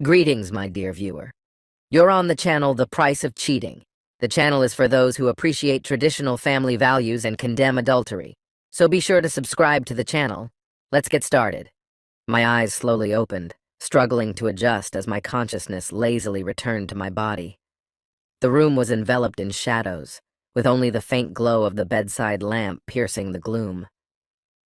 Greetings, my dear viewer. You're on the channel The Price of Cheating. The channel is for those who appreciate traditional family values and condemn adultery. So be sure to subscribe to the channel. Let's get started. My eyes slowly opened, struggling to adjust as my consciousness lazily returned to my body. The room was enveloped in shadows, with only the faint glow of the bedside lamp piercing the gloom.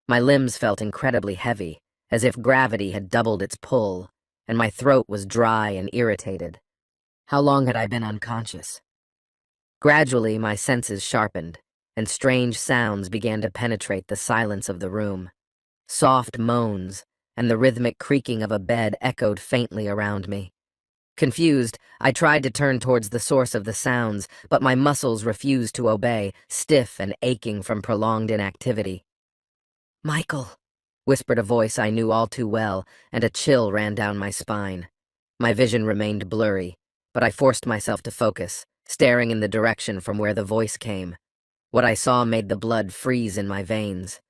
My limbs felt incredibly heavy, as if gravity had doubled its pull, and my throat was dry and irritated. How long had I been unconscious? Gradually, my senses sharpened, and strange sounds began to penetrate the silence of the room. Soft moans and the rhythmic creaking of a bed echoed faintly around me. Confused, I tried to turn towards the source of the sounds, but my muscles refused to obey, stiff and aching from prolonged inactivity. "Michael," whispered a voice I knew all too well, and a chill ran down my spine. My vision remained blurry, but I forced myself to focus, staring in the direction from where the voice came. What I saw made the blood freeze in my veins.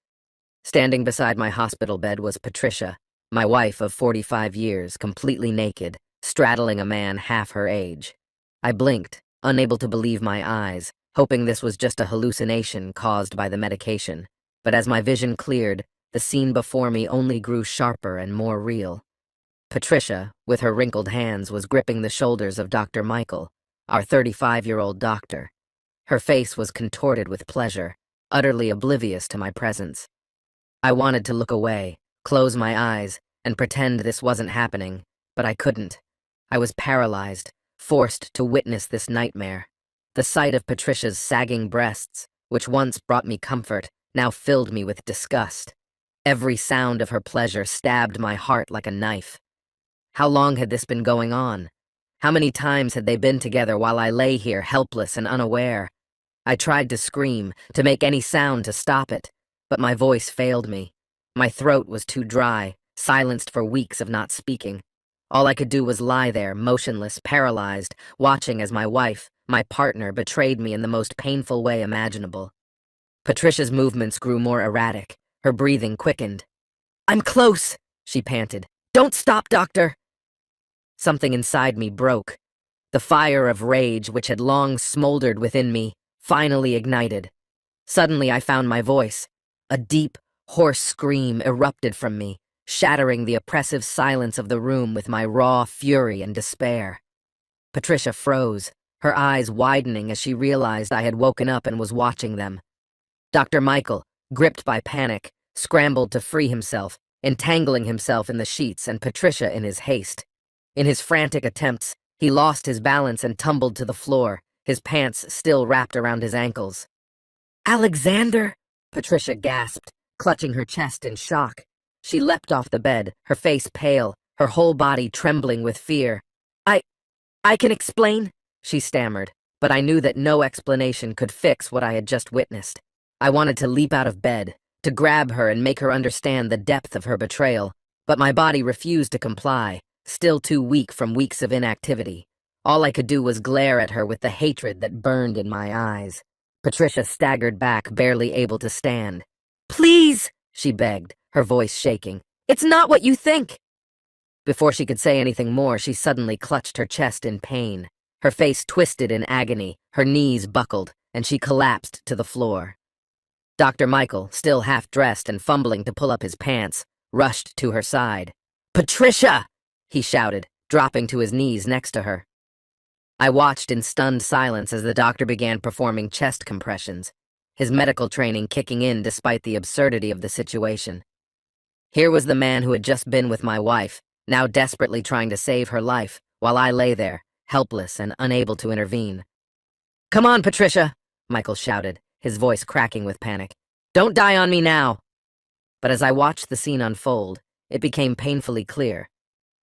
Standing beside my hospital bed was Patricia, my wife of 45 years, completely naked, straddling a man half her age. I blinked, unable to believe my eyes, hoping this was just a hallucination caused by the medication. But as my vision cleared, the scene before me only grew sharper and more real. Patricia, with her wrinkled hands, was gripping the shoulders of Dr. Michael, our 35-year-old doctor. Her face was contorted with pleasure, utterly oblivious to my presence. I wanted to look away, close my eyes, and pretend this wasn't happening, but I couldn't. I was paralyzed, forced to witness this nightmare. The sight of Patricia's sagging breasts, which once brought me comfort, now filled me with disgust. Every sound of her pleasure stabbed my heart like a knife. How long had this been going on? How many times had they been together while I lay here helpless and unaware? I tried to scream, to make any sound to stop it, but my voice failed me. My throat was too dry, silenced for weeks of not speaking. All I could do was lie there, motionless, paralyzed, watching as my wife, my partner, betrayed me in the most painful way imaginable. Patricia's movements grew more erratic. Her breathing quickened. "I'm close," she panted. "Don't stop, doctor." Something inside me broke. The fire of rage, which had long smoldered within me, finally ignited. Suddenly I found my voice. A deep, hoarse scream erupted from me, shattering the oppressive silence of the room with my raw fury and despair. Patricia froze, her eyes widening as she realized I had woken up and was watching them. Dr. Michael, gripped by panic, scrambled to free himself, entangling himself in the sheets and Patricia in his haste. In his frantic attempts, he lost his balance and tumbled to the floor, his pants still wrapped around his ankles. "Alexander!" Patricia gasped, clutching her chest in shock. She leapt off the bed, her face pale, her whole body trembling with fear. I can explain," she stammered, but I knew that no explanation could fix what I had just witnessed. I wanted to leap out of bed, to grab her and make her understand the depth of her betrayal, but my body refused to comply, still too weak from weeks of inactivity. All I could do was glare at her with the hatred that burned in my eyes. Patricia staggered back, barely able to stand. "Please," she begged, her voice shaking. "It's not what you think." Before she could say anything more, she suddenly clutched her chest in pain. Her face twisted in agony, her knees buckled, and she collapsed to the floor. Dr. Michael, still half-dressed and fumbling to pull up his pants, rushed to her side. "Patricia!" he shouted, dropping to his knees next to her. I watched in stunned silence as the doctor began performing chest compressions, his medical training kicking in despite the absurdity of the situation. Here was the man who had just been with my wife, now desperately trying to save her life, while I lay there, helpless and unable to intervene. "Come on, Patricia!" Michael shouted, his voice cracking with panic. "Don't die on me now!" But as I watched the scene unfold, it became painfully clear.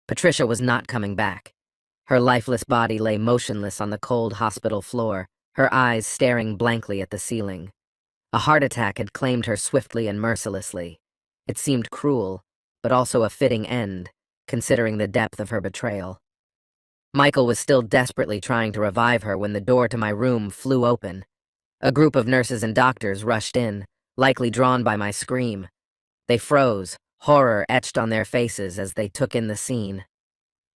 Patricia was not coming back. Her lifeless body lay motionless on the cold hospital floor, her eyes staring blankly at the ceiling. A heart attack had claimed her swiftly and mercilessly. It seemed cruel, but also a fitting end, considering the depth of her betrayal. Michael was still desperately trying to revive her when the door to my room flew open. A group of nurses and doctors rushed in, likely drawn by my scream. They froze, horror etched on their faces as they took in the scene.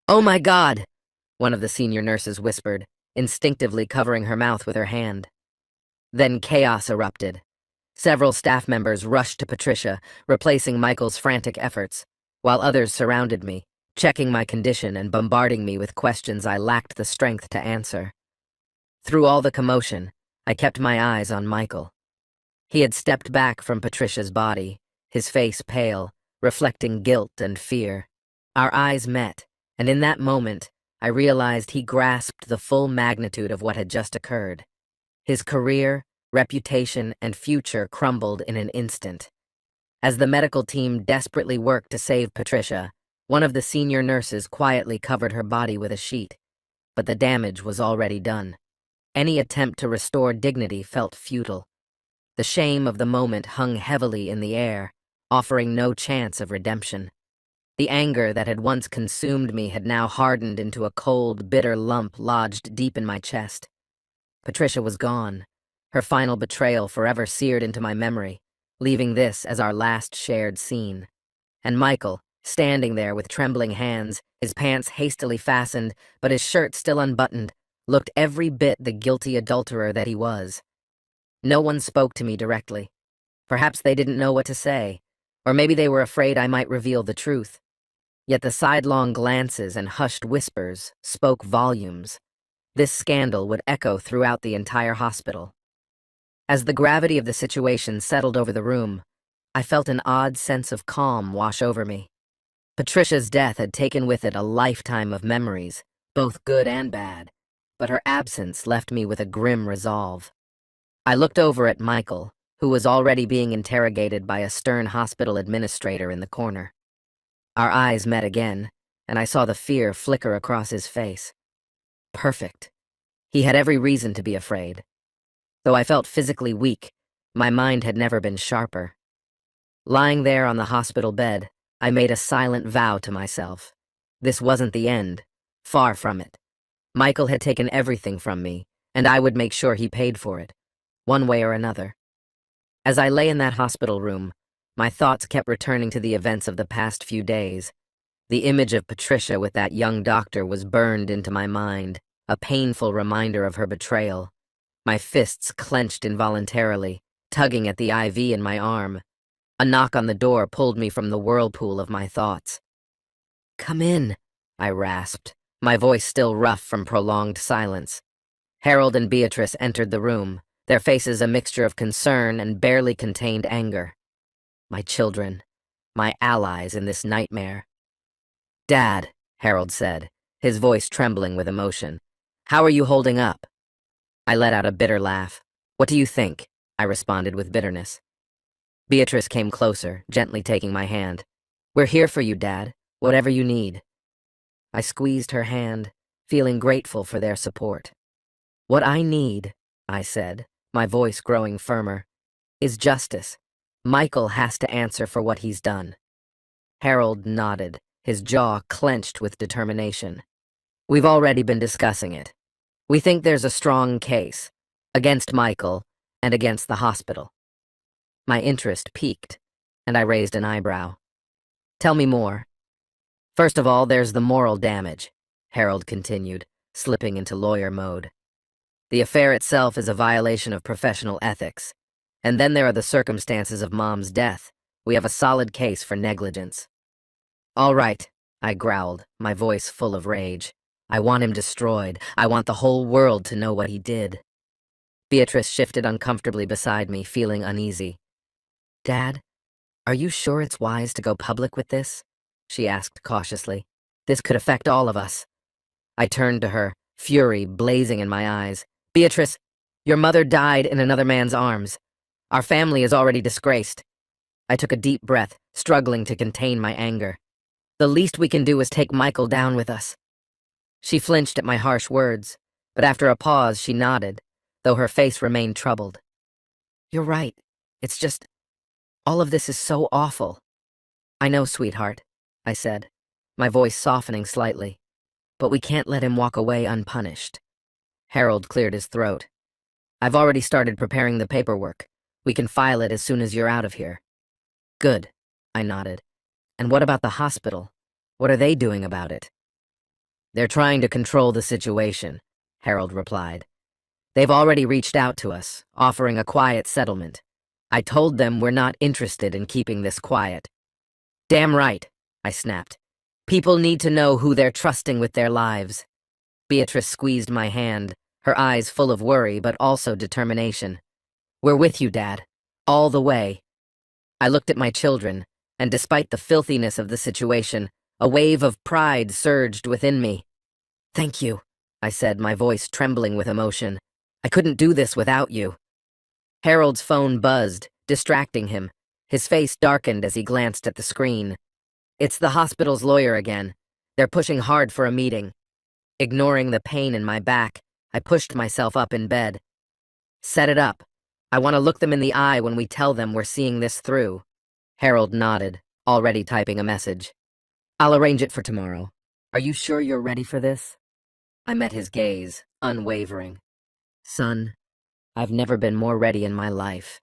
"Oh my God!" one of the senior nurses whispered, instinctively covering her mouth with her hand. Then chaos erupted. Several staff members rushed to Patricia, replacing Michael's frantic efforts, while others surrounded me, checking my condition and bombarding me with questions I lacked the strength to answer. Through all the commotion, I kept my eyes on Michael. He had stepped back from Patricia's body, his face pale, reflecting guilt and fear. Our eyes met, and in that moment, I realized he grasped the full magnitude of what had just occurred. His career, reputation, and future crumbled in an instant. As the medical team desperately worked to save Patricia, one of the senior nurses quietly covered her body with a sheet, but the damage was already done. Any attempt to restore dignity felt futile. The shame of the moment hung heavily in the air, offering no chance of redemption. The anger that had once consumed me had now hardened into a cold, bitter lump lodged deep in my chest. Patricia was gone, her final betrayal forever seared into my memory, leaving this as our last shared scene. And Michael, standing there with trembling hands, his pants hastily fastened, but his shirt still unbuttoned, looked every bit the guilty adulterer that he was. No one spoke to me directly. Perhaps they didn't know what to say, or maybe they were afraid I might reveal the truth. Yet the sidelong glances and hushed whispers spoke volumes. This scandal would echo throughout the entire hospital. As the gravity of the situation settled over the room, I felt an odd sense of calm wash over me. Patricia's death had taken with it a lifetime of memories, both good and bad, but her absence left me with a grim resolve. I looked over at Michael, who was already being interrogated by a stern hospital administrator in the corner. Our eyes met again, and I saw the fear flicker across his face. Perfect. He had every reason to be afraid. Though I felt physically weak, my mind had never been sharper. Lying there on the hospital bed, I made a silent vow to myself. This wasn't the end. Far from it. Michael had taken everything from me, and I would make sure he paid for it, one way or another. As I lay in that hospital room, my thoughts kept returning to the events of the past few days. The image of Patricia with that young doctor was burned into my mind, a painful reminder of her betrayal. My fists clenched involuntarily, tugging at the IV in my arm. A knock on the door pulled me from the whirlpool of my thoughts. "Come in," I rasped, my voice still rough from prolonged silence. Harold and Beatrice entered the room, their faces a mixture of concern and barely contained anger. My children, my allies in this nightmare. "Dad," Harold said, his voice trembling with emotion, "how are you holding up?" I let out a bitter laugh. "What do you think?" I responded with bitterness. Beatrice came closer, gently taking my hand. "We're here for you, Dad, whatever you need." I squeezed her hand, feeling grateful for their support. "What I need," I said, my voice growing firmer, "is justice. Michael has to answer for what he's done." Harold nodded, his jaw clenched with determination. "We've already been discussing it. We think there's a strong case, against Michael and against the hospital." My interest piqued, and I raised an eyebrow. "Tell me more." "First of all, there's the moral damage," Harold continued, slipping into lawyer mode. "The affair itself is a violation of professional ethics. And then there are the circumstances of Mom's death. We have a solid case for negligence." "All right," I growled, my voice full of rage. "I want him destroyed. I want the whole world to know what he did." Beatrice shifted uncomfortably beside me, feeling uneasy. "Dad, are you sure it's wise to go public with this?" she asked cautiously. "This could affect all of us." I turned to her, fury blazing in my eyes. "Beatrice, your mother died in another man's arms. Our family is already disgraced." I took a deep breath, struggling to contain my anger. "The least we can do is take Michael down with us." She flinched at my harsh words, but after a pause she nodded, though her face remained troubled. "You're right. It's just, all of this is so awful." "I know, sweetheart," I said, my voice softening slightly, "but we can't let him walk away unpunished." Harold cleared his throat. "I've already started preparing the paperwork. We can file it as soon as you're out of here." "Good," I nodded. "And what about the hospital? What are they doing about it?" They're trying to control the situation, Harold replied. They've already reached out to us, offering a quiet settlement. I told them we're not interested in keeping this quiet. Damn right, I snapped. People need to know who they're trusting with their lives. Beatrice squeezed my hand, her eyes full of worry but also determination. We're with you, Dad. All the way. I looked at my children, and despite the filthiness of the situation, a wave of pride surged within me. Thank you, I said, my voice trembling with emotion. I couldn't do this without you. Harold's phone buzzed, distracting him. His face darkened as he glanced at the screen. It's the hospital's lawyer again. They're pushing hard for a meeting. Ignoring the pain in my back, I pushed myself up in bed. Set it up. I want to look them in the eye when we tell them we're seeing this through. Harold nodded, already typing a message. I'll arrange it for tomorrow. Are you sure you're ready for this? I met his gaze, unwavering. Son, I've never been more ready in my life.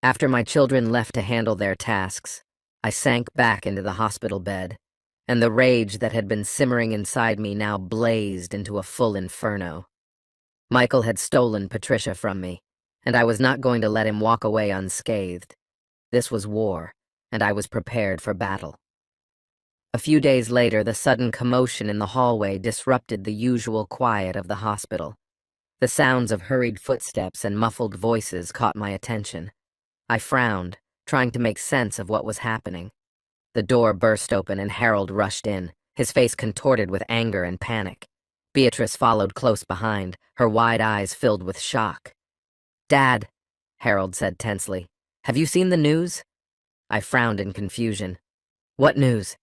After my children left to handle their tasks, I sank back into the hospital bed, and the rage that had been simmering inside me now blazed into a full inferno. Michael had stolen Patricia from me, and I was not going to let him walk away unscathed. This was war, and I was prepared for battle. A few days later, the sudden commotion in the hallway disrupted the usual quiet of the hospital. The sounds of hurried footsteps and muffled voices caught my attention. I frowned, trying to make sense of what was happening. The door burst open and Harold rushed in, his face contorted with anger and panic. Beatrice followed close behind, her wide eyes filled with shock. Dad, Harold said tensely, have you seen the news? I frowned in confusion. What news?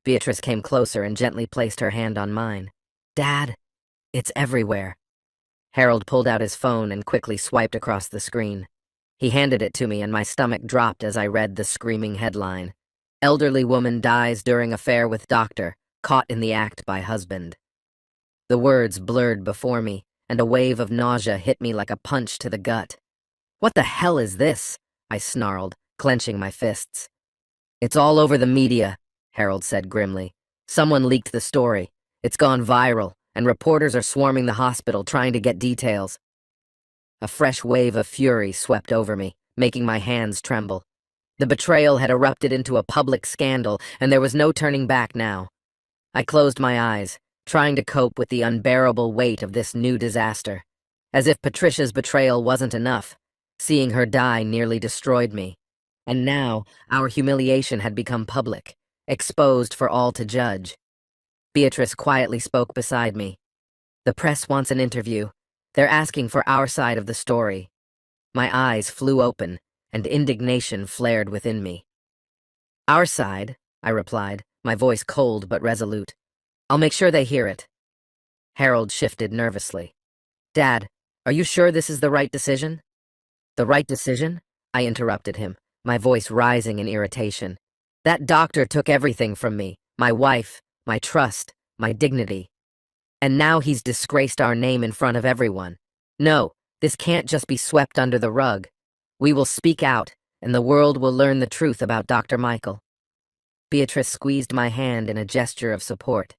Beatrice came closer and gently placed her hand on mine. Dad, it's everywhere. Harold pulled out his phone and quickly swiped across the screen. He handed it to me and my stomach dropped as I read the screaming headline. Elderly woman dies during affair with doctor, caught in the act by husband. The words blurred before me, and a wave of nausea hit me like a punch to the gut. What the hell is this? I snarled, clenching my fists. It's all over the media, Harold said grimly. Someone leaked the story. It's gone viral, and reporters are swarming the hospital trying to get details. A fresh wave of fury swept over me, making my hands tremble. The betrayal had erupted into a public scandal, and there was no turning back now. I closed my eyes, trying to cope with the unbearable weight of this new disaster. As if Patricia's betrayal wasn't enough, seeing her die nearly destroyed me. And now, our humiliation had become public, exposed for all to judge. Beatrice quietly spoke beside me. The press wants an interview. They're asking for our side of the story. My eyes flew open, and indignation flared within me. Our side, I replied, my voice cold but resolute. I'll make sure they hear it. Harold shifted nervously. Dad, are you sure this is the right decision? The right decision? I interrupted him, my voice rising in irritation. That doctor took everything from me, my wife, my trust, my dignity. And now he's disgraced our name in front of everyone. No, this can't just be swept under the rug. We will speak out, and the world will learn the truth about Dr. Michael. Beatrice squeezed my hand in a gesture of support.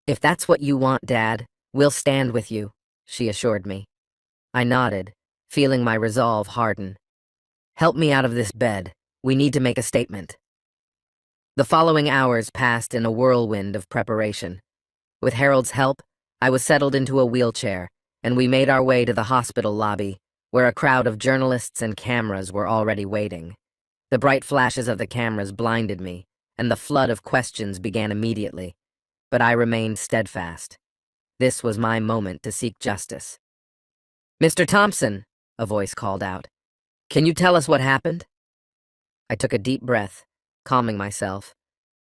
If that's what you want, Dad, we'll stand with you, she assured me. I nodded, feeling my resolve harden. Help me out of this bed. We need to make a statement. The following hours passed in a whirlwind of preparation. With Harold's help, I was settled into a wheelchair, and we made our way to the hospital lobby, where a crowd of journalists and cameras were already waiting. The bright flashes of the cameras blinded me, and the flood of questions began immediately. But I remained steadfast. This was my moment to seek justice. Mr. Thompson, a voice called out. Can you tell us what happened? I took a deep breath, calming myself,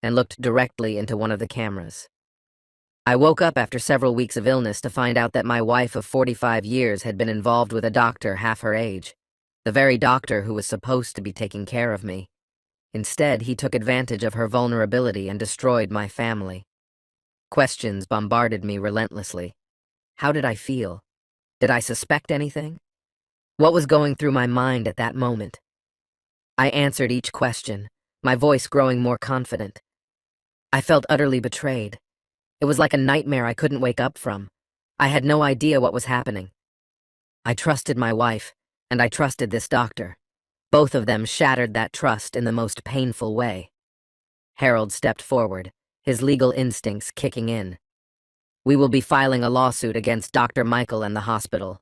and looked directly into one of the cameras. I woke up after several weeks of illness to find out that my wife of 45 years had been involved with a doctor half her age, the very doctor who was supposed to be taking care of me. Instead, he took advantage of her vulnerability and destroyed my family. Questions bombarded me relentlessly. How did I feel? Did I suspect anything? What was going through my mind at that moment? I answered each question, my voice growing more confident. I felt utterly betrayed. It was like a nightmare I couldn't wake up from. I had no idea what was happening. I trusted my wife, and I trusted this doctor. Both of them shattered that trust in the most painful way. Harold stepped forward, his legal instincts kicking in. We will be filing a lawsuit against Dr. Michael and the hospital.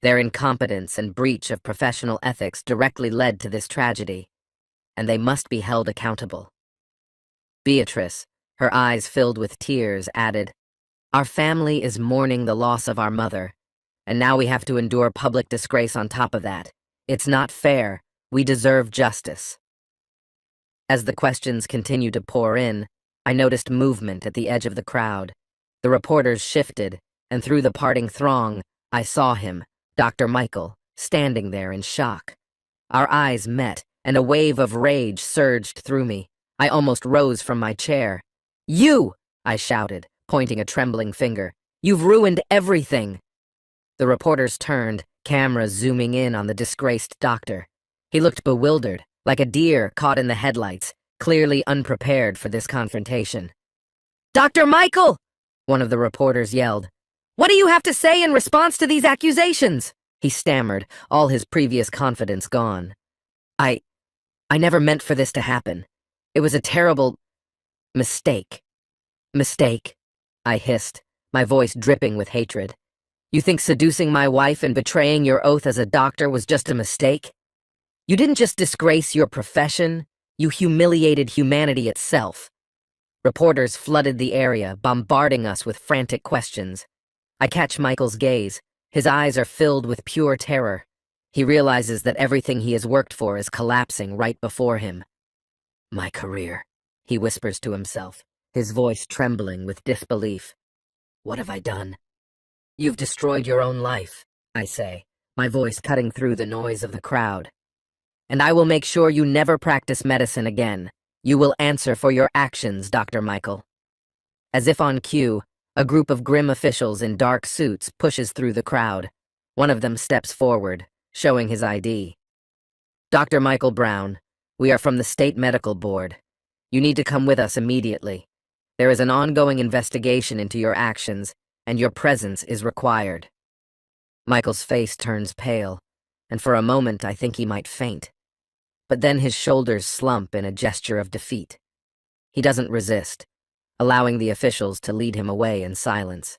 Their incompetence and breach of professional ethics directly led to this tragedy, and they must be held accountable. Beatrice, her eyes filled with tears, added, "Our family is mourning the loss of our mother, and now we have to endure public disgrace on top of that. It's not fair. We deserve justice." As the questions continued to pour in, I noticed movement at the edge of the crowd. The reporters shifted, and through the parting throng, I saw him, Dr. Michael, standing there in shock. Our eyes met, and a wave of rage surged through me. I almost rose from my chair. "You!" I shouted, pointing a trembling finger. "You've ruined everything!" The reporters turned, cameras zooming in on the disgraced doctor. He looked bewildered, like a deer caught in the headlights, clearly unprepared for this confrontation. "Dr. Michael!" one of the reporters yelled. "What do you have to say in response to these accusations?" He stammered, all his previous confidence gone. I never meant for this to happen. It was a terrible mistake." "Mistake?" I hissed, my voice dripping with hatred. "You think seducing my wife and betraying your oath as a doctor was just a mistake? You didn't just disgrace your profession, you humiliated humanity itself." Reporters flooded the area, bombarding us with frantic questions. I catch Michael's gaze. His eyes are filled with pure terror. He realizes that everything he has worked for is collapsing right before him. "My career," he whispers to himself, his voice trembling with disbelief. "What have I done?" "You've destroyed your own life," I say, my voice cutting through the noise of the crowd. "And I will make sure you never practice medicine again. You will answer for your actions, Dr. Michael." As if on cue, a group of grim officials in dark suits pushes through the crowd. One of them steps forward, showing his ID. "Dr. Michael Brown, we are from the State Medical Board. You need to come with us immediately. There is an ongoing investigation into your actions, and your presence is required." Michael's face turns pale, and for a moment I think he might faint. But then his shoulders slump in a gesture of defeat. He doesn't resist, allowing the officials to lead him away in silence.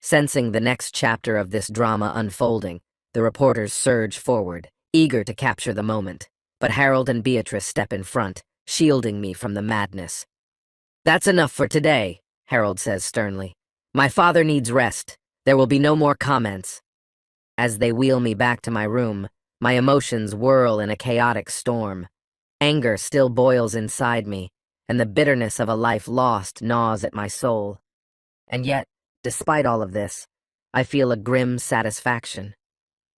Sensing the next chapter of this drama unfolding, the reporters surge forward, eager to capture the moment. But Harold and Beatrice step in front, shielding me from the madness. "That's enough for today," Harold says sternly. "My father needs rest. There will be no more comments." As they wheel me back to my room, my emotions whirl in a chaotic storm. Anger still boils inside me, and the bitterness of a life lost gnaws at my soul. And yet, despite all of this, I feel a grim satisfaction.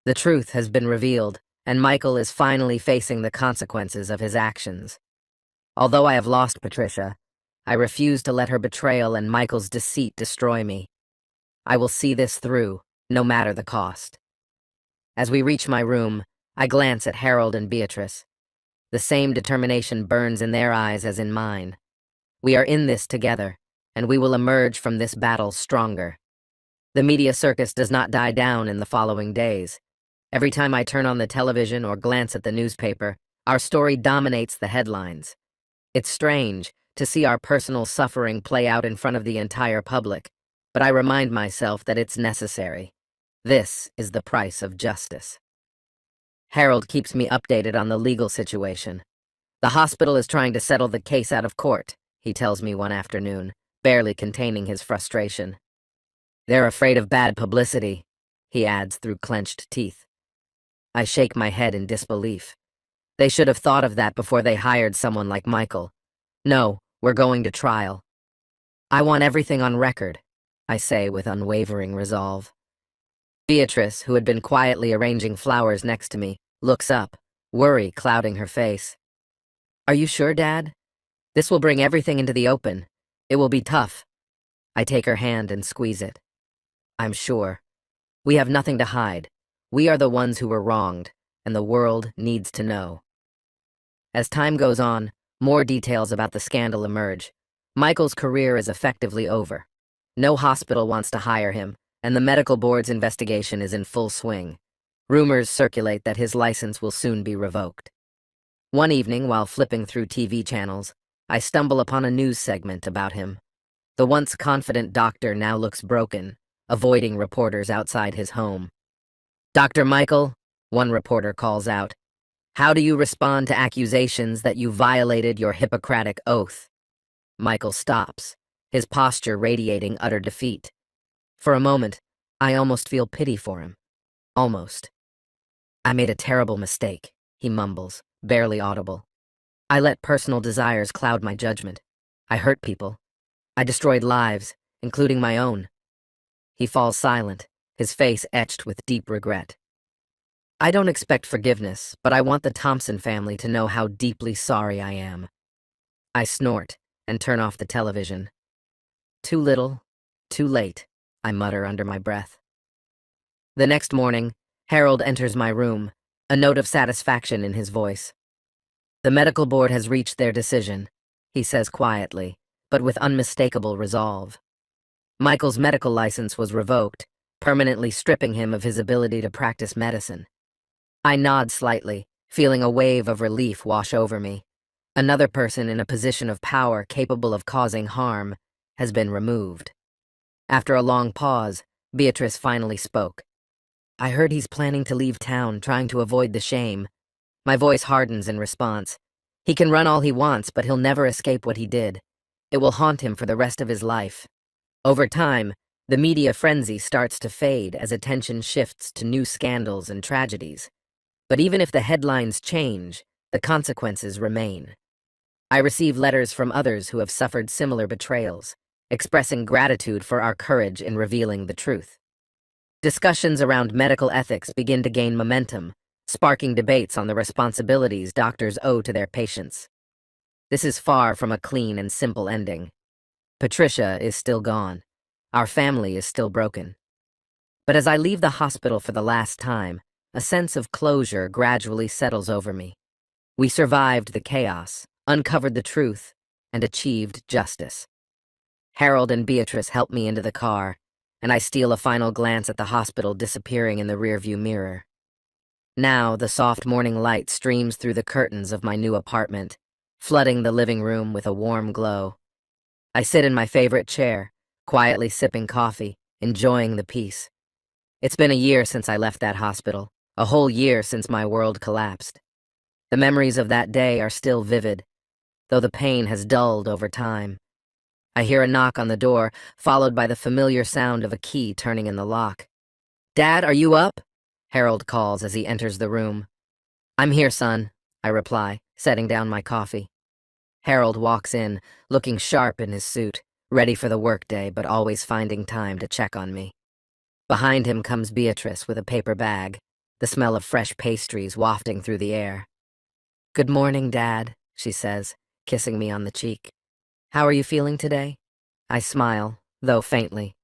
The truth has been revealed, and Michael is finally facing the consequences of his actions. Although I have lost Patricia, I refuse to let her betrayal and Michael's deceit destroy me. I will see this through, no matter the cost. As we reach my room, I glance at Harold and Beatrice. The same determination burns in their eyes as in mine. We are in this together, and we will emerge from this battle stronger. The media circus does not die down in the following days. Every time I turn on the television or glance at the newspaper, our story dominates the headlines. It's strange to see our personal suffering play out in front of the entire public, but I remind myself that it's necessary. This is the price of justice. Harold keeps me updated on the legal situation. "The hospital is trying to settle the case out of court," he tells me one afternoon, barely containing his frustration. "They're afraid of bad publicity," he adds through clenched teeth. I shake my head in disbelief. They should have thought of that before they hired someone like Michael. "No, we're going to trial." "I want everything on record," I say with unwavering resolve. Beatrice, who had been quietly arranging flowers next to me, looks up, worry clouding her face. "Are you sure, Dad? This will bring everything into the open. It will be tough." I take her hand and squeeze it. "I'm sure. We have nothing to hide. We are the ones who were wronged, and the world needs to know." As time goes on, more details about the scandal emerge. Michael's career is effectively over. No hospital wants to hire him, and the medical board's investigation is in full swing. Rumors circulate that his license will soon be revoked. One evening, while flipping through TV channels, I stumble upon a news segment about him. The once confident doctor now looks broken, avoiding reporters outside his home. "Dr. Michael," one reporter calls out, "how do you respond to accusations that you violated your Hippocratic oath?" Michael stops, his posture radiating utter defeat. For a moment, I almost feel pity for him. Almost. "I made a terrible mistake," he mumbles, barely audible. "I let personal desires cloud my judgment. I hurt people. I destroyed lives, including my own." He falls silent, his face etched with deep regret. I don't expect forgiveness, but I want the Thompson family to know how deeply sorry I am. I snort and turn off the television. Too little, too late, I mutter under my breath. The next morning, Harold enters my room, a note of satisfaction in his voice. "The medical board has reached their decision," he says quietly, but with unmistakable resolve. Michael's medical license was revoked, permanently stripping him of his ability to practice medicine. I nod slightly, feeling a wave of relief wash over me. Another person in a position of power capable of causing harm has been removed. After a long pause, Beatrice finally spoke. "I heard he's planning to leave town, trying to avoid the shame." My voice hardens in response. "He can run all he wants, but he'll never escape what he did. It will haunt him for the rest of his life." Over time, the media frenzy starts to fade as attention shifts to new scandals and tragedies. But even if the headlines change, the consequences remain. I receive letters from others who have suffered similar betrayals, expressing gratitude for our courage in revealing the truth. Discussions around medical ethics begin to gain momentum, sparking debates on the responsibilities doctors owe to their patients. This is far from a clean and simple ending. Patricia is still gone. Our family is still broken. But as I leave the hospital for the last time, a sense of closure gradually settles over me. We survived the chaos, uncovered the truth, and achieved justice. Harold and Beatrice help me into the car, and I steal a final glance at the hospital disappearing in the rearview mirror. Now, the soft morning light streams through the curtains of my new apartment, flooding the living room with a warm glow. I sit in my favorite chair, quietly sipping coffee, enjoying the peace. It's been a year since I left that hospital, a whole year since my world collapsed. The memories of that day are still vivid, though the pain has dulled over time. I hear a knock on the door, followed by the familiar sound of a key turning in the lock. "Dad, are you up?" Harold calls as he enters the room. "I'm here, son," I reply, setting down my coffee. Harold walks in, looking sharp in his suit, ready for the workday but always finding time to check on me. Behind him comes Beatrice with a paper bag, the smell of fresh pastries wafting through the air. "Good morning, Dad," she says, kissing me on the cheek. "How are you feeling today?" I smile, though faintly.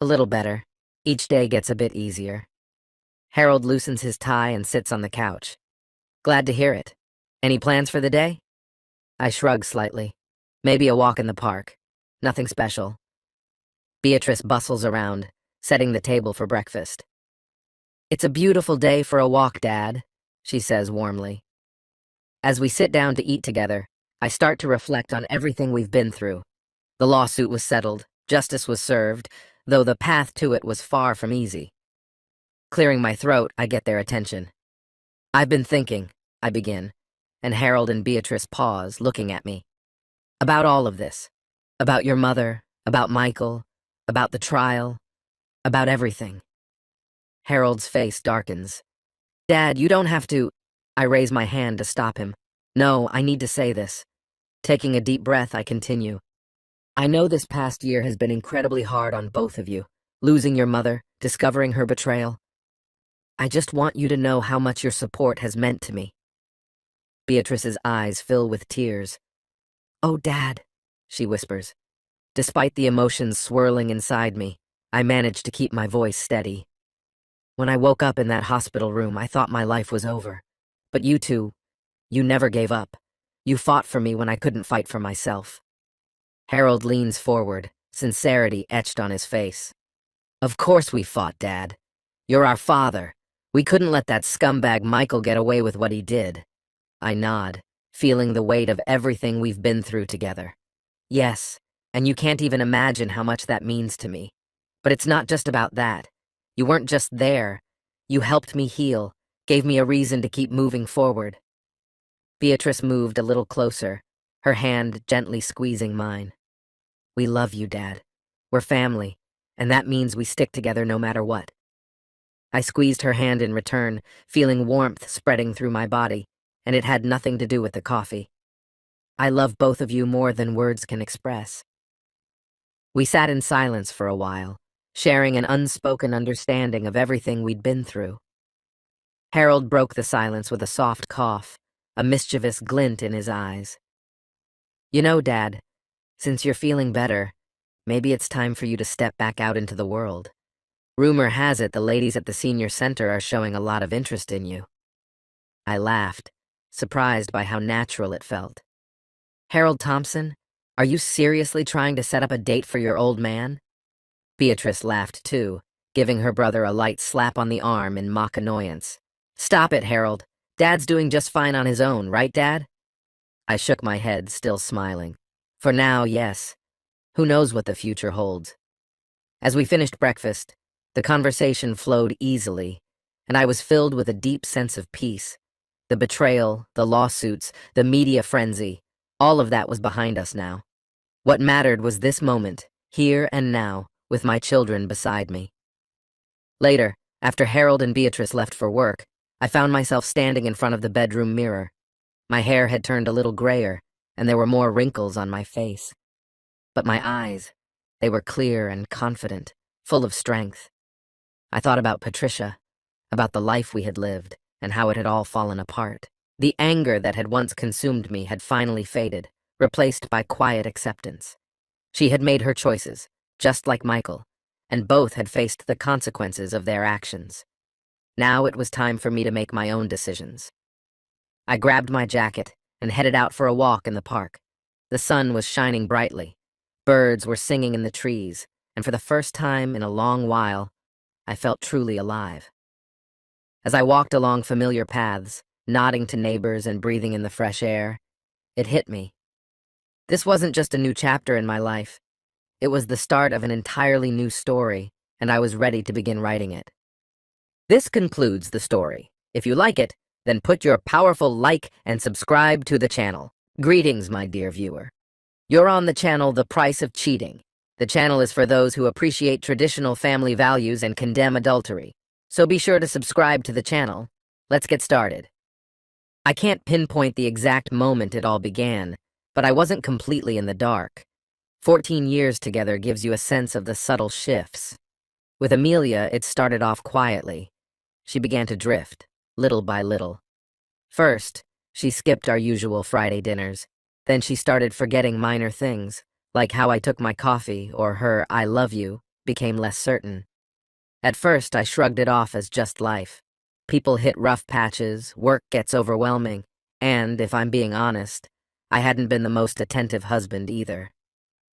"A little better. Each day gets a bit easier." Harold loosens his tie and sits on the couch. "Glad to hear it. Any plans for the day?" I shrug slightly. "Maybe a walk in the park. Nothing special." Beatrice bustles around, setting the table for breakfast. "It's a beautiful day for a walk, Dad," she says warmly. As we sit down to eat together, I start to reflect on everything we've been through. The lawsuit was settled, justice was served, though the path to it was far from easy. Clearing my throat, I get their attention. "I've been thinking," I begin, and Harold and Beatrice pause, looking at me. "About all of this. About your mother, about Michael, about the trial, about everything." Harold's face darkens. "Dad, you don't have to—" I raise my hand to stop him. "No, I need to say this." Taking a deep breath, I continue. "I know this past year has been incredibly hard on both of you, losing your mother, discovering her betrayal. I just want you to know how much your support has meant to me." Beatrice's eyes fill with tears. "Oh, Dad," she whispers. Despite the emotions swirling inside me, I manage to keep my voice steady. "When I woke up in that hospital room, I thought my life was over. But you two, you never gave up. You fought for me when I couldn't fight for myself." Harold leans forward, sincerity etched on his face. Of course we fought, Dad. You're our father. We couldn't let that scumbag Michael get away with what he did. I nod, feeling the weight of everything we've been through together. Yes, and you can't even imagine how much that means to me. But it's not just about that. You weren't just there. You helped me heal, gave me a reason to keep moving forward. Beatrice moved a little closer, her hand gently squeezing mine. We love you, Dad. We're family, and that means we stick together no matter what. I squeezed her hand in return, feeling warmth spreading through my body, and it had nothing to do with the coffee. I love both of you more than words can express. We sat in silence for a while, sharing an unspoken understanding of everything we'd been through. Harold broke the silence with a soft cough, a mischievous glint in his eyes. You know, Dad, since you're feeling better, maybe it's time for you to step back out into the world. Rumor has it the ladies at the senior center are showing a lot of interest in you. I laughed, surprised by how natural it felt. Harold Thompson, are you seriously trying to set up a date for your old man? Beatrice laughed too, giving her brother a light slap on the arm in mock annoyance. Stop it, Harold. Dad's doing just fine on his own, right, Dad? I shook my head, still smiling. For now, yes. Who knows what the future holds? As we finished breakfast, the conversation flowed easily, and I was filled with a deep sense of peace. The betrayal, the lawsuits, the media frenzy, all of that was behind us now. What mattered was this moment, here and now, with my children beside me. Later, after Harold and Beatrice left for work, I found myself standing in front of the bedroom mirror. My hair had turned a little grayer, and there were more wrinkles on my face. But my eyes, they were clear and confident, full of strength. I thought about Patricia, about the life we had lived, and how it had all fallen apart. The anger that had once consumed me had finally faded, replaced by quiet acceptance. She had made her choices, just like Michael, and both had faced the consequences of their actions. Now it was time for me to make my own decisions. I grabbed my jacket and headed out for a walk in the park. The sun was shining brightly. Birds were singing in the trees, and for the first time in a long while, I felt truly alive. As I walked along familiar paths, nodding to neighbors and breathing in the fresh air, it hit me. This wasn't just a new chapter in my life. It was the start of an entirely new story, and I was ready to begin writing it. This concludes the story. If you like it, then put your powerful like and subscribe to the channel. Greetings, my dear viewer. You're on the channel The Price of Cheating. The channel is for those who appreciate traditional family values and condemn adultery. So be sure to subscribe to the channel. Let's get started. I can't pinpoint the exact moment it all began, but I wasn't completely in the dark. 14 years together gives you a sense of the subtle shifts. With Amelia, it started off quietly. She began to drift, little by little. First, she skipped our usual Friday dinners. Then she started forgetting minor things, like how I took my coffee or her "I love you" became less certain. At first, I shrugged it off as just life. People hit rough patches, work gets overwhelming, and, if I'm being honest, I hadn't been the most attentive husband either.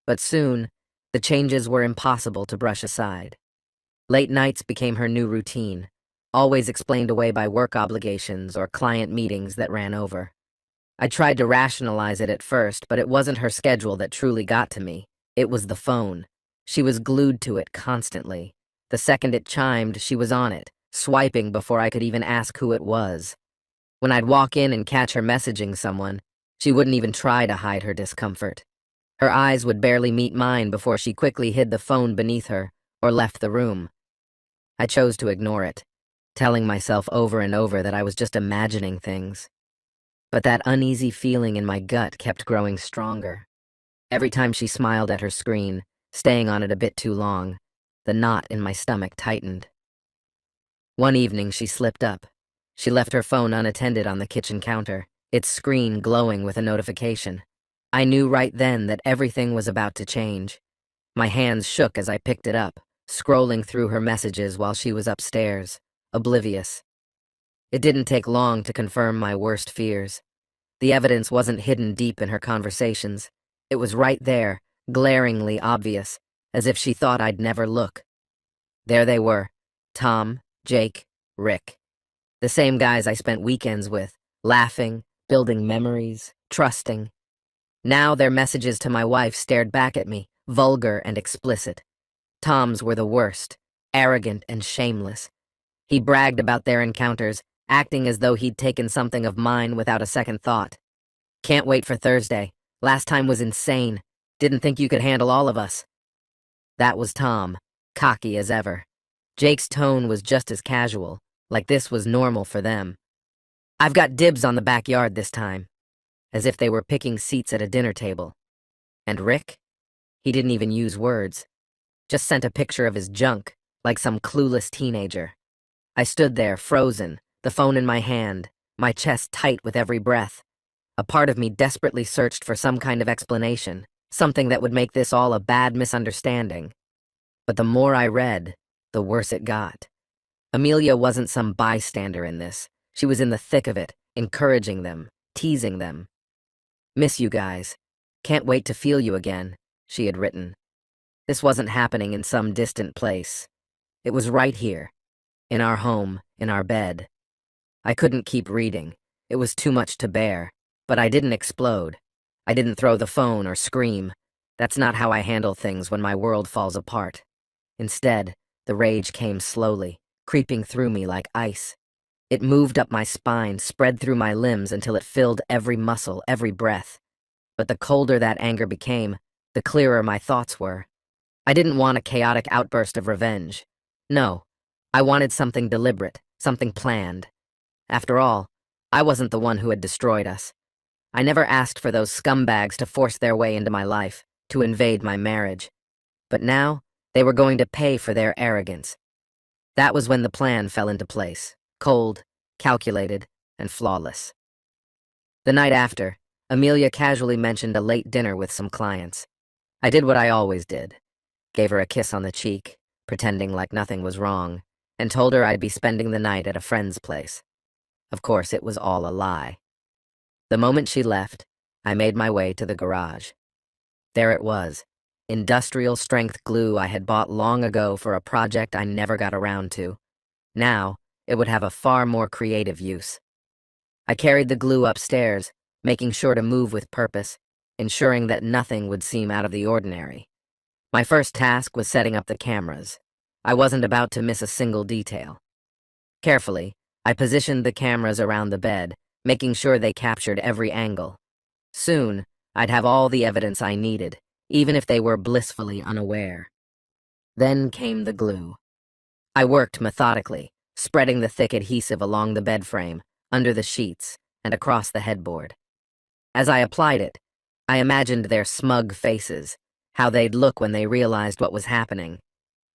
But soon, the changes were impossible to brush aside. Late nights became her new routine, always explained away by work obligations or client meetings that ran over. I tried to rationalize it at first, but it wasn't her schedule that truly got to me. It was the phone. She was glued to it constantly. The second it chimed, she was on it, swiping before I could even ask who it was. When I'd walk in and catch her messaging someone, she wouldn't even try to hide her discomfort. Her eyes would barely meet mine before she quickly hid the phone beneath her or left the room. I chose to ignore it, telling myself over and over that I was just imagining things. But that uneasy feeling in my gut kept growing stronger. Every time she smiled at her screen, staying on it a bit too long, the knot in my stomach tightened. One evening, she slipped up. She left her phone unattended on the kitchen counter, its screen glowing with a notification. I knew right then that everything was about to change. My hands shook as I picked it up, scrolling through her messages while she was upstairs, oblivious. It didn't take long to confirm my worst fears. The evidence wasn't hidden deep in her conversations. It was right there, glaringly obvious, as if she thought I'd never look. There they were, Tom, Jake, Rick. The same guys I spent weekends with, laughing, building memories, trusting. Now their messages to my wife stared back at me, vulgar and explicit. Tom's were the worst, arrogant and shameless. He bragged about their encounters, acting as though he'd taken something of mine without a second thought. Can't wait for Thursday. Last time was insane. Didn't think you could handle all of us. That was Tom, cocky as ever. Jake's tone was just as casual, like this was normal for them. I've got dibs on the backyard this time, as if they were picking seats at a dinner table. And Rick? He didn't even use words. Just sent a picture of his junk, like some clueless teenager. I stood there, frozen, the phone in my hand, my chest tight with every breath. A part of me desperately searched for some kind of explanation, something that would make this all a bad misunderstanding. But the more I read, the worse it got. Amelia wasn't some bystander in this. She was in the thick of it, encouraging them, teasing them. Miss you guys. Can't wait to feel you again, she had written. This wasn't happening in some distant place. It was right here, in our home, in our bed. I couldn't keep reading. It was too much to bear. But I didn't explode. I didn't throw the phone or scream. That's not how I handle things when my world falls apart. Instead, the rage came slowly, creeping through me like ice. It moved up my spine, spread through my limbs until it filled every muscle, every breath. But the colder that anger became, the clearer my thoughts were. I didn't want a chaotic outburst of revenge. No, I wanted something deliberate, something planned. After all, I wasn't the one who had destroyed us. I never asked for those scumbags to force their way into my life, to invade my marriage. But now, they were going to pay for their arrogance. That was when the plan fell into place, cold, calculated, and flawless. The night after, Amelia casually mentioned a late dinner with some clients. I did what I always did. Gave her a kiss on the cheek, pretending like nothing was wrong, and told her I'd be spending the night at a friend's place. Of course, it was all a lie. The moment she left, I made my way to the garage. There it was, industrial-strength glue I had bought long ago for a project I never got around to. Now, it would have a far more creative use. I carried the glue upstairs, making sure to move with purpose, ensuring that nothing would seem out of the ordinary. My first task was setting up the cameras. I wasn't about to miss a single detail. Carefully, I positioned the cameras around the bed, making sure they captured every angle. Soon, I'd have all the evidence I needed, even if they were blissfully unaware. Then came the glue. I worked methodically, spreading the thick adhesive along the bed frame, under the sheets, and across the headboard. As I applied it, I imagined their smug faces, how they'd look when they realized what was happening.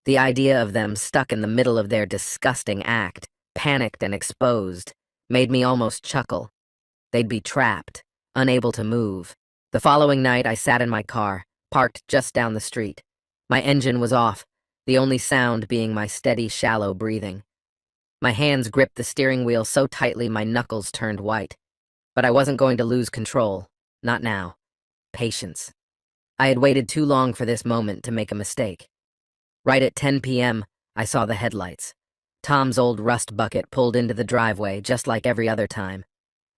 The idea of them stuck in the middle of their disgusting act, panicked and exposed, made me almost chuckle. They'd be trapped, unable to move. The following night, I sat in my car, parked just down the street. My engine was off, the only sound being my steady, shallow breathing. My hands gripped the steering wheel so tightly my knuckles turned white. But I wasn't going to lose control. Not now. Patience. I had waited too long for this moment to make a mistake. Right at 10 p.m., I saw the headlights. Tom's old rust bucket pulled into the driveway just like every other time.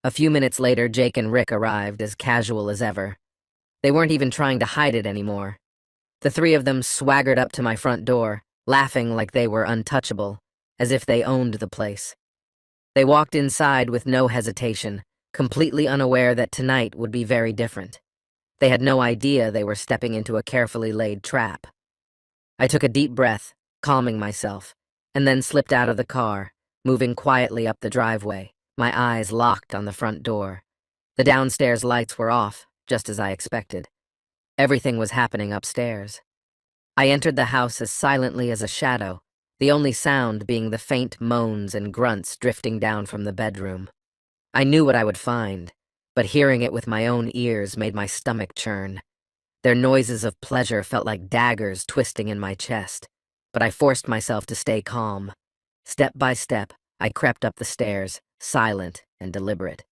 A few minutes later, Jake and Rick arrived, as casual as ever. They weren't even trying to hide it anymore. The three of them swaggered up to my front door, laughing like they were untouchable, as if they owned the place. They walked inside with no hesitation, completely unaware that tonight would be very different. They had no idea they were stepping into a carefully laid trap. I took a deep breath, calming myself, and then slipped out of the car, moving quietly up the driveway, my eyes locked on the front door. The downstairs lights were off, just as I expected. Everything was happening upstairs. I entered the house as silently as a shadow, the only sound being the faint moans and grunts drifting down from the bedroom. I knew what I would find, but hearing it with my own ears made my stomach churn. Their noises of pleasure felt like daggers twisting in my chest, but I forced myself to stay calm. Step by step, I crept up the stairs, silent and deliberate.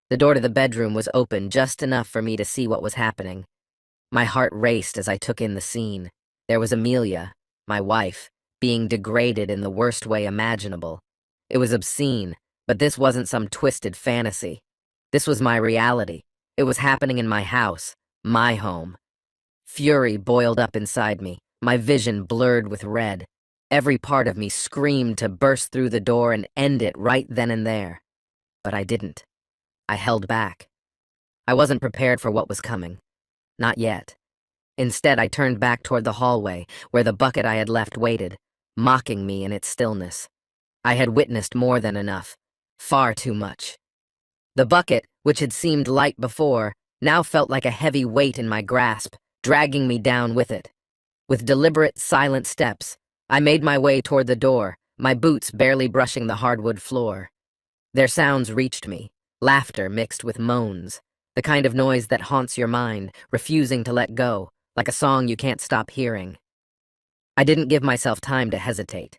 The door to the bedroom was open just enough for me to see what was happening. My heart raced as I took in the scene. There was Amelia, my wife, being degraded in the worst way imaginable. It was obscene, but this wasn't some twisted fantasy. This was my reality. It was happening in my house, my home. Fury boiled up inside me, my vision blurred with red. Every part of me screamed to burst through the door and end it right then and there. But I didn't. I held back. I wasn't prepared for what was coming. Not yet. Instead, I turned back toward the hallway, where the bucket I had left waited, mocking me in its stillness. I had witnessed more than enough. Far too much. The bucket, which had seemed light before, now felt like a heavy weight in my grasp, dragging me down with it. With deliberate, silent steps, I made my way toward the door, my boots barely brushing the hardwood floor. Their sounds reached me, laughter mixed with moans, the kind of noise that haunts your mind, refusing to let go, like a song you can't stop hearing. I didn't give myself time to hesitate.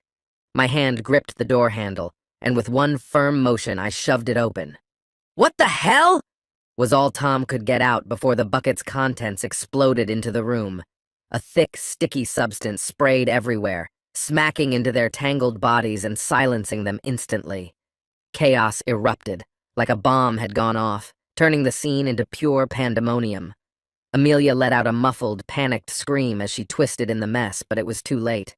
My hand gripped the door handle, and with one firm motion I shoved it open. "What the hell?" was all Tom could get out before the bucket's contents exploded into the room. A thick, sticky substance sprayed everywhere, smacking into their tangled bodies and silencing them instantly. Chaos erupted, like a bomb had gone off, turning the scene into pure pandemonium. Amelia let out a muffled, panicked scream as she twisted in the mess, but it was too late.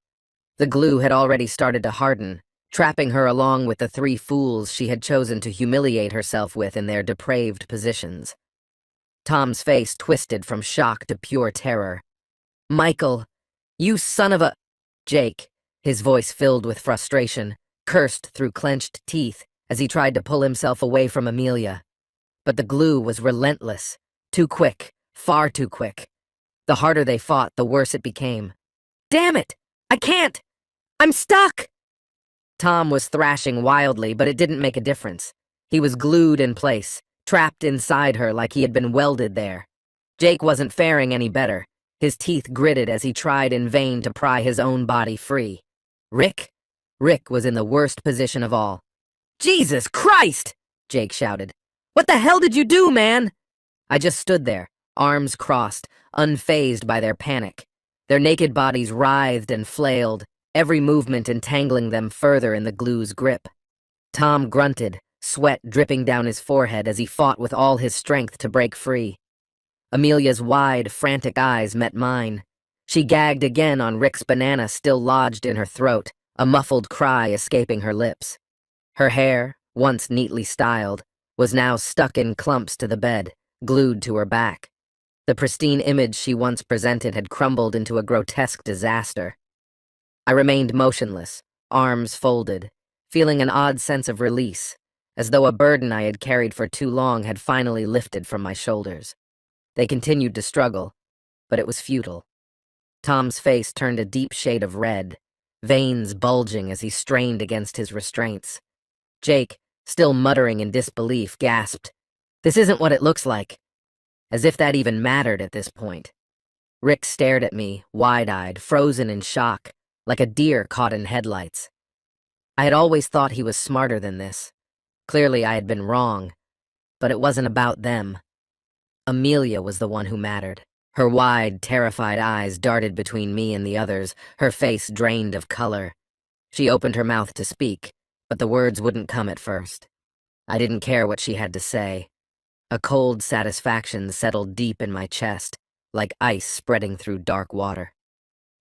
The glue had already started to harden, trapping her along with the three fools she had chosen to humiliate herself with in their depraved positions. Tom's face twisted from shock to pure terror. "Michael, you son of a—" Jake, his voice filled with frustration, cursed through clenched teeth as he tried to pull himself away from Amelia. But the glue was relentless, too quick, far too quick. The harder they fought, the worse it became. "Damn it! I can't! I'm stuck!" Tom was thrashing wildly, but it didn't make a difference. He was glued in place, trapped inside her like he had been welded there. Jake wasn't faring any better, his teeth gritted as he tried in vain to pry his own body free. Rick? Rick was in the worst position of all. "Jesus Christ!" Jake shouted. "What the hell did you do, man?" I just stood there, arms crossed, unfazed by their panic. Their naked bodies writhed and flailed, every movement entangling them further in the glue's grip. Tom grunted, sweat dripping down his forehead as he fought with all his strength to break free. Amelia's wide, frantic eyes met mine. She gagged again on Rick's banana still lodged in her throat, a muffled cry escaping her lips. Her hair, once neatly styled, was now stuck in clumps to the bed, glued to her back. The pristine image she once presented had crumbled into a grotesque disaster. I remained motionless, arms folded, feeling an odd sense of release, as though a burden I had carried for too long had finally lifted from my shoulders. They continued to struggle, but it was futile. Tom's face turned a deep shade of red, veins bulging as he strained against his restraints. Jake, still muttering in disbelief, gasped, "This isn't what it looks like." As if that even mattered at this point. Rick stared at me, wide-eyed, frozen in shock, like a deer caught in headlights. I had always thought he was smarter than this. Clearly I had been wrong, but it wasn't about them. Amelia was the one who mattered. Her wide, terrified eyes darted between me and the others, her face drained of color. She opened her mouth to speak, but the words wouldn't come at first. I didn't care what she had to say. A cold satisfaction settled deep in my chest, like ice spreading through dark water.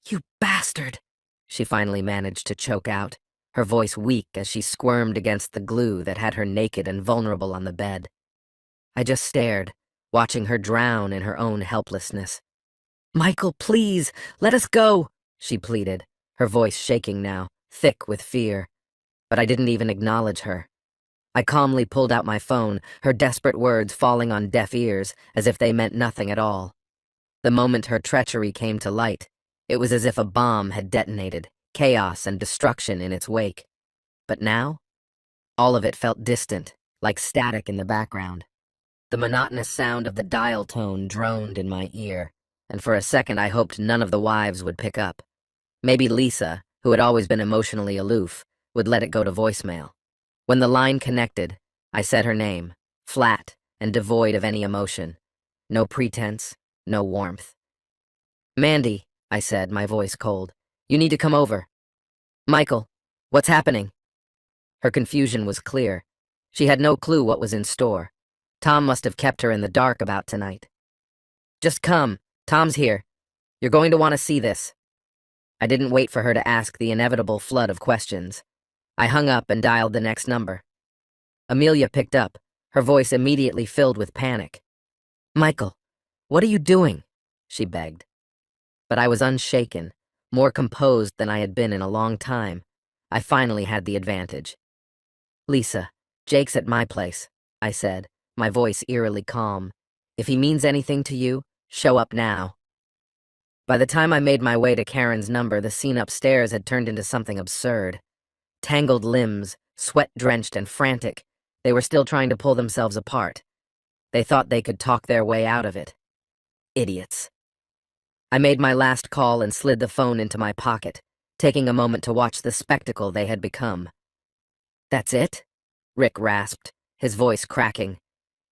"You bastard!" she finally managed to choke out, her voice weak as she squirmed against the glue that had her naked and vulnerable on the bed. I just stared, watching her drown in her own helplessness. "Michael, please, let us go," she pleaded, her voice shaking now, thick with fear. But I didn't even acknowledge her. I calmly pulled out my phone, her desperate words falling on deaf ears as if they meant nothing at all. The moment her treachery came to light, it was as if a bomb had detonated, chaos and destruction in its wake. But now, all of it felt distant, like static in the background. The monotonous sound of the dial tone droned in my ear, and for a second I hoped none of the wives would pick up. Maybe Lisa, who had always been emotionally aloof, would let it go to voicemail. When the line connected, I said her name, flat and devoid of any emotion. No pretense, no warmth. "Mandy, I said, my voice cold. You need to come over. Michael, what's happening? Her confusion was clear. She had no clue what was in store. Tom must have kept her in the dark about tonight. Just come. Tom's here. You're going to want to see this. I didn't wait for her to ask the inevitable flood of questions. I hung up and dialed the next number. Amelia picked up, her voice immediately filled with panic. Michael, what are you doing? She begged. But I was unshaken, more composed than I had been in a long time. I finally had the advantage. Lisa, Jake's at my place, I said, my voice eerily calm. If he means anything to you, show up now. By the time I made my way to Karen's number, the scene upstairs had turned into something absurd. Tangled limbs, sweat-drenched and frantic, they were still trying to pull themselves apart. They thought they could talk their way out of it. Idiots. I made my last call and slid the phone into my pocket, taking a moment to watch the spectacle they had become. That's it? Rick rasped, his voice cracking.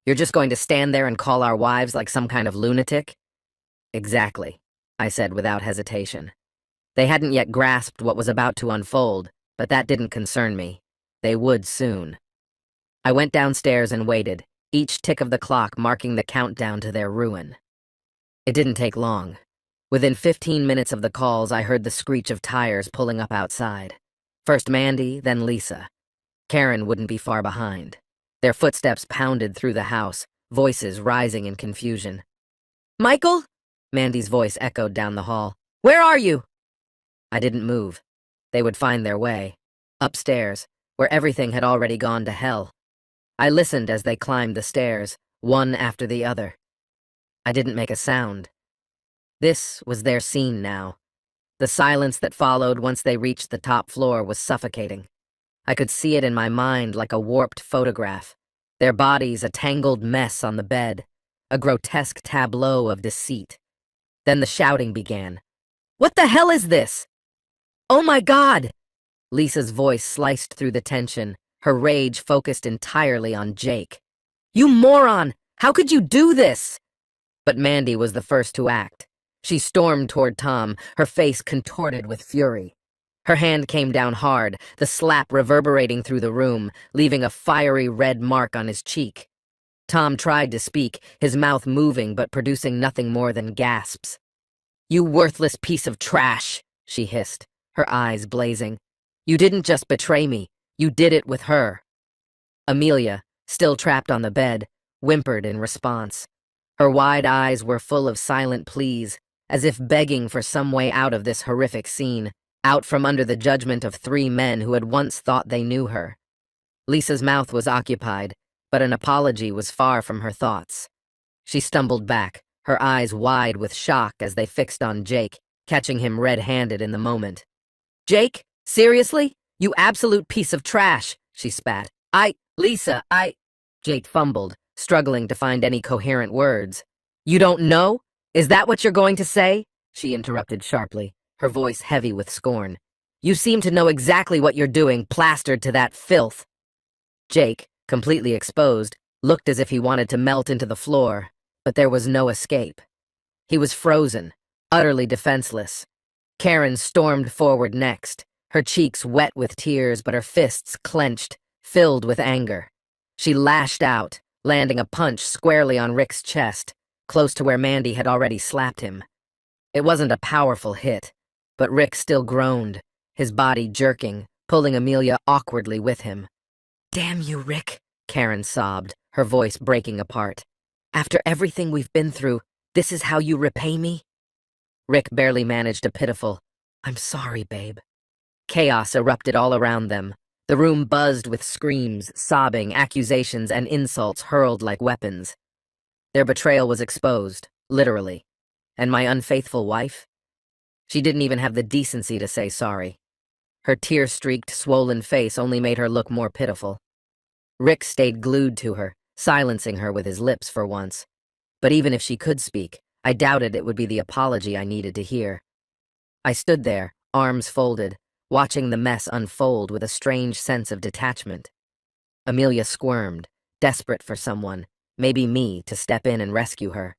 You're just going to stand there and call our wives like some kind of lunatic? Exactly, I said without hesitation. They hadn't yet grasped what was about to unfold, but that didn't concern me. They would soon. I went downstairs and waited, each tick of the clock marking the countdown to their ruin. It didn't take long. Within 15 minutes of the calls, I heard the screech of tires pulling up outside. First Mandy, then Lisa. Karen wouldn't be far behind. Their footsteps pounded through the house, voices rising in confusion. Michael? Mandy's voice echoed down the hall. Where are you? I didn't move. They would find their way. Upstairs, where everything had already gone to hell. I listened as they climbed the stairs, one after the other. I didn't make a sound. This was their scene now. The silence that followed once they reached the top floor was suffocating. I could see it in my mind like a warped photograph. Their bodies a tangled mess on the bed, a grotesque tableau of deceit. Then the shouting began. What the hell is this? Oh my God! Lisa's voice sliced through the tension, her rage focused entirely on Jake. You moron! How could you do this? But Mandy was the first to act. She stormed toward Tom, her face contorted with fury. Her hand came down hard, the slap reverberating through the room, leaving a fiery red mark on his cheek. Tom tried to speak, his mouth moving but producing nothing more than gasps. You worthless piece of trash, she hissed, her eyes blazing. You didn't just betray me, you did it with her. Amelia, still trapped on the bed, whimpered in response. Her wide eyes were full of silent pleas, as if begging for some way out of this horrific scene, out from under the judgment of 3 men who had once thought they knew her. Lisa's mouth was occupied, but an apology was far from her thoughts. She stumbled back, her eyes wide with shock as they fixed on Jake, catching him red-handed in the moment. Jake? Seriously? You absolute piece of trash, she spat. Lisa, Jake fumbled, struggling to find any coherent words. You don't know? Is that what you're going to say? She interrupted sharply, her voice heavy with scorn. You seem to know exactly what you're doing, plastered to that filth. Jake, completely exposed, looked as if he wanted to melt into the floor, but there was no escape. He was frozen, utterly defenseless. Karen stormed forward next, her cheeks wet with tears but her fists clenched, filled with anger. She lashed out, landing a punch squarely on Rick's chest, close to where Mandy had already slapped him. It wasn't a powerful hit, but Rick still groaned, his body jerking, pulling Amelia awkwardly with him. Damn you, Rick, Karen sobbed, her voice breaking apart. After everything we've been through, this is how you repay me? Rick barely managed a pitiful, I'm sorry, babe. Chaos erupted all around them. The room buzzed with screams, sobbing, accusations, and insults hurled like weapons. Their betrayal was exposed, literally. And my unfaithful wife? She didn't even have the decency to say sorry. Her tear-streaked, swollen face only made her look more pitiful. Rick stayed glued to her, silencing her with his lips for once. But even if she could speak, I doubted it would be the apology I needed to hear. I stood there, arms folded, watching the mess unfold with a strange sense of detachment. Amelia squirmed, desperate for someone, maybe me, to step in and rescue her.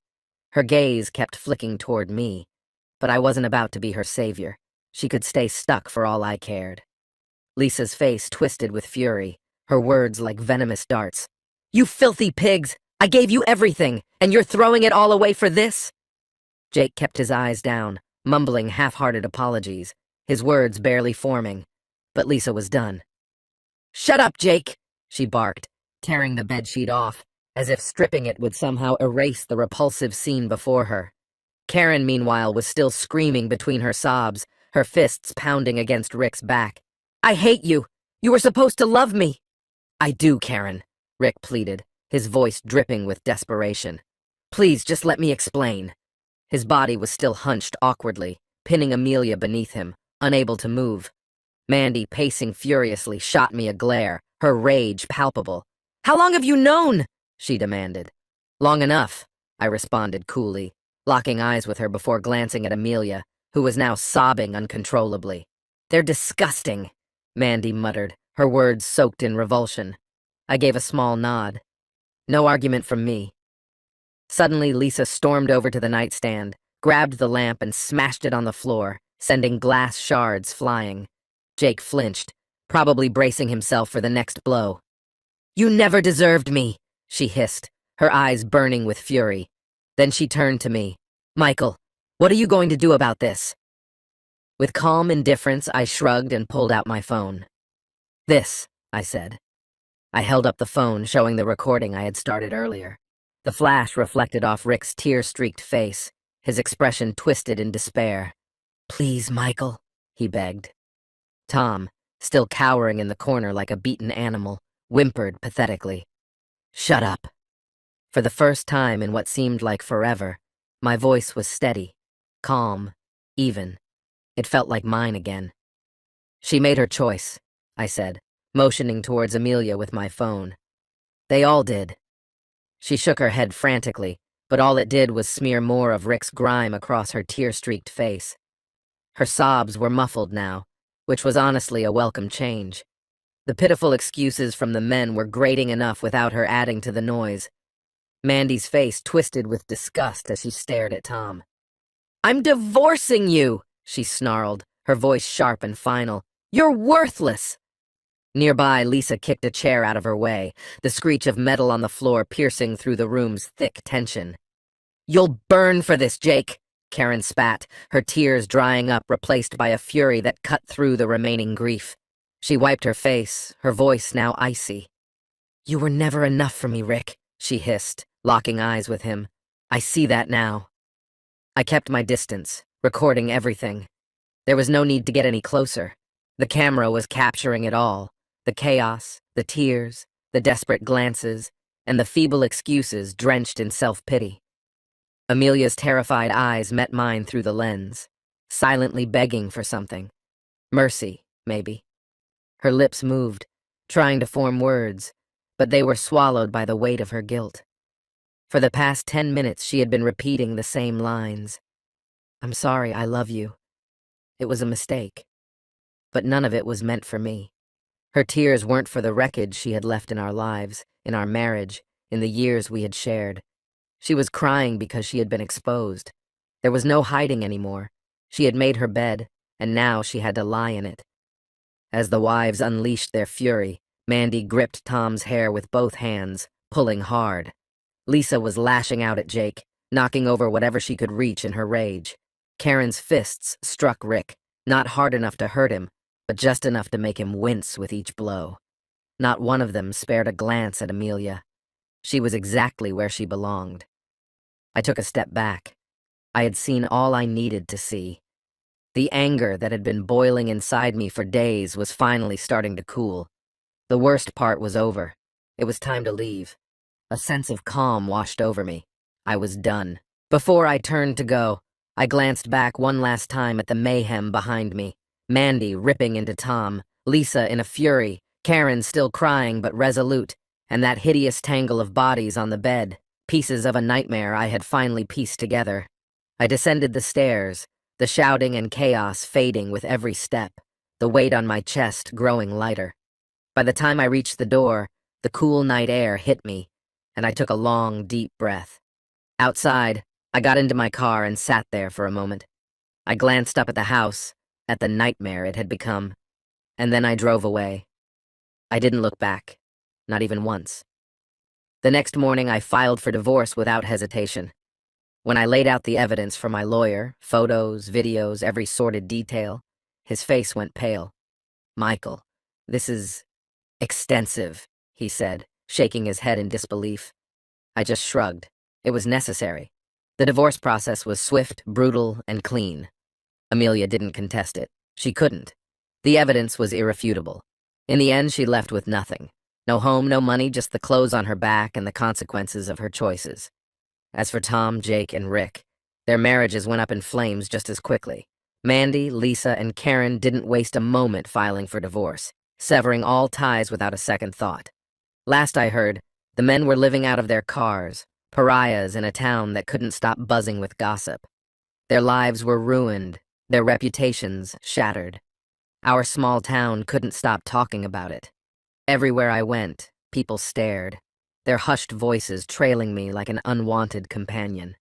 Her gaze kept flicking toward me. but I wasn't about to be her savior. She could stay stuck for all I cared. Lisa's face twisted with fury, her words like venomous darts. "You filthy pigs! I gave you everything, and you're throwing it all away for this?" Jake kept his eyes down, mumbling half-hearted apologies, his words barely forming. But Lisa was done. "Shut up, Jake!" she barked, tearing the bedsheet off, as if stripping it would somehow erase the repulsive scene before her. Karen, meanwhile, was still screaming between her sobs, her fists pounding against Rick's back. "I hate you! You were supposed to love me!" "I do, Karen," Rick pleaded, his voice dripping with desperation. "Please, just let me explain." His body was still hunched awkwardly, pinning Amelia beneath him, unable to move. Mandy, pacing furiously, shot me a glare, her rage palpable. "How long have you known?" she demanded. "Long enough," I responded coolly, locking eyes with her before glancing at Amelia, who was now sobbing uncontrollably. "They're disgusting," Mandy muttered, her words soaked in revulsion. I gave a small nod. No argument from me. Suddenly, Lisa stormed over to the nightstand, grabbed the lamp and smashed it on the floor, sending glass shards flying. Jake flinched, probably bracing himself for the next blow. "You never deserved me," she hissed, her eyes burning with fury. Then she turned to me. "Michael, what are you going to do about this?" With calm indifference, I shrugged and pulled out my phone. "This," I said. I held up the phone, showing the recording I had started earlier. The flash reflected off Rick's tear-streaked face, his expression twisted in despair. "Please, Michael," he begged. Tom, still cowering in the corner like a beaten animal, whimpered pathetically. "Shut up." For the first time in what seemed like forever, my voice was steady, calm, even. It felt like mine again. "She made her choice," I said, motioning towards Amelia with my phone. "They all did." She shook her head frantically, but all it did was smear more of Rick's grime across her tear-streaked face. Her sobs were muffled now, which was honestly a welcome change. The pitiful excuses from the men were grating enough without her adding to the noise. Mandy's face twisted with disgust as she stared at Tom. "I'm divorcing you!" she snarled, her voice sharp and final. "You're worthless!" Nearby, Lisa kicked a chair out of her way, the screech of metal on the floor piercing through the room's thick tension. "You'll burn for this, Jake!" Karen spat, her tears drying up, replaced by a fury that cut through the remaining grief. She wiped her face, her voice now icy. "You were never enough for me, Rick," she hissed, locking eyes with him. "I see that now." I kept my distance, recording everything. There was no need to get any closer. The camera was capturing it all. The chaos, the tears, the desperate glances, and the feeble excuses drenched in self-pity. Amelia's terrified eyes met mine through the lens, silently begging for something. Mercy, maybe. Her lips moved, trying to form words, but they were swallowed by the weight of her guilt. For the past 10 minutes, she had been repeating the same lines. "I'm sorry, I love you. It was a mistake." But none of it was meant for me. Her tears weren't for the wreckage she had left in our lives, in our marriage, in the years we had shared. She was crying because she had been exposed. There was no hiding anymore. She had made her bed, and now she had to lie in it. As the wives unleashed their fury, Mandy gripped Tom's hair with both hands, pulling hard. Lisa was lashing out at Jake, knocking over whatever she could reach in her rage. Karen's fists struck Rick, not hard enough to hurt him, but just enough to make him wince with each blow. Not one of them spared a glance at Amelia. She was exactly where she belonged. I took a step back. I had seen all I needed to see. The anger that had been boiling inside me for days was finally starting to cool. The worst part was over. It was time to leave. A sense of calm washed over me. I was done. Before I turned to go, I glanced back one last time at the mayhem behind me. Mandy ripping into Tom, Lisa in a fury, Karen still crying but resolute, and that hideous tangle of bodies on the bed, pieces of a nightmare I had finally pieced together. I descended the stairs, the shouting and chaos fading with every step, the weight on my chest growing lighter. By the time I reached the door, the cool night air hit me, and I took a long, deep breath. Outside, I got into my car and sat there for a moment. I glanced up at the house, at the nightmare it had become, and then I drove away. I didn't look back, not even once. The next morning, I filed for divorce without hesitation. When I laid out the evidence for my lawyer, photos, videos, every sordid detail, his face went pale. "Michael, this is extensive," he said, shaking his head in disbelief. I just shrugged. It was necessary. The divorce process was swift, brutal, and clean. Amelia didn't contest it. She couldn't. The evidence was irrefutable. In the end, she left with nothing. No home, no money, just the clothes on her back and the consequences of her choices. As for Tom, Jake, and Rick, their marriages went up in flames just as quickly. Mandy, Lisa, and Karen didn't waste a moment filing for divorce, severing all ties without a second thought. Last I heard, the men were living out of their cars, pariahs in a town that couldn't stop buzzing with gossip. Their lives were ruined, their reputations shattered. Our small town couldn't stop talking about it. Everywhere I went, people stared, their hushed voices trailing me like an unwanted companion.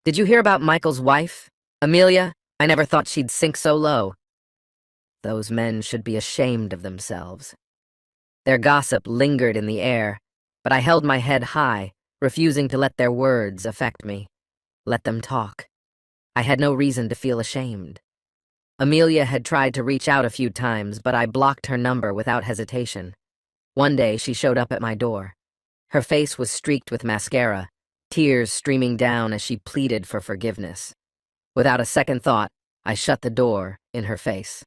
"Did you hear about Michael's wife? Amelia? I never thought she'd sink so low." Those men should be ashamed of themselves. Their gossip lingered in the air, but I held my head high, refusing to let their words affect me. Let them talk. I had no reason to feel ashamed. Amelia had tried to reach out a few times, but I blocked her number without hesitation. One day, she showed up at my door. Her face was streaked with mascara, tears streaming down as she pleaded for forgiveness. Without a second thought, I shut the door in her face.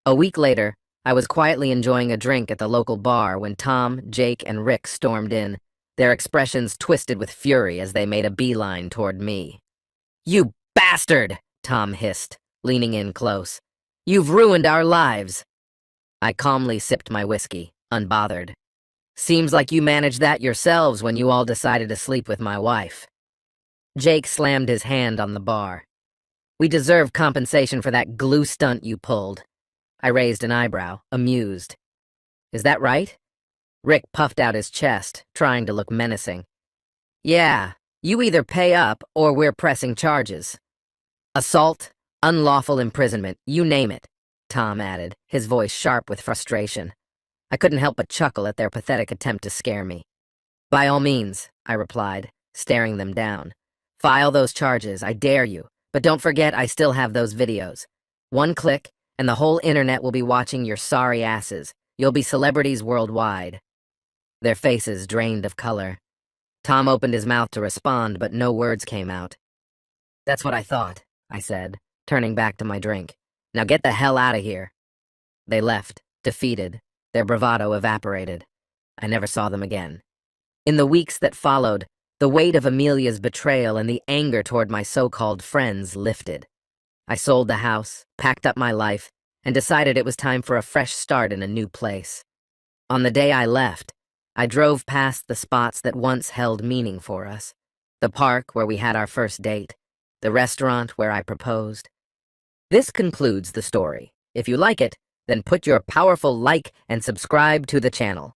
A week later, I was quietly enjoying a drink at the local bar when Tom, Jake, and Rick stormed in, their expressions twisted with fury as they made a beeline toward me. "You bastard!" Tom hissed, leaning in close. "You've ruined our lives." I calmly sipped my whiskey, unbothered. "Seems like you managed that yourselves when you all decided to sleep with my wife." Jake slammed his hand on the bar. "We deserve compensation for that glue stunt you pulled." I raised an eyebrow, amused. "Is that right?" Rick puffed out his chest, trying to look menacing. "Yeah, you either pay up or we're pressing charges. Assault, unlawful imprisonment, you name it," Tom added, his voice sharp with frustration. I couldn't help but chuckle at their pathetic attempt to scare me. "By all means," I replied, staring them down. "File those charges, I dare you. But don't forget I still have those videos. One click, and the whole internet will be watching your sorry asses. You'll be celebrities worldwide." Their faces drained of color. Tom opened his mouth to respond, but no words came out. "That's what I thought," I said, turning back to my drink. "Now get the hell out of here." They left, defeated, their bravado evaporated. I never saw them again. In the weeks that followed, the weight of Amelia's betrayal and the anger toward my so-called friends lifted. I sold the house, packed up my life, and decided it was time for a fresh start in a new place. On the day I left, I drove past the spots that once held meaning for us. The park where we had our first date, the restaurant where I proposed. This concludes the story. If you like it, then put your powerful like and subscribe to the channel.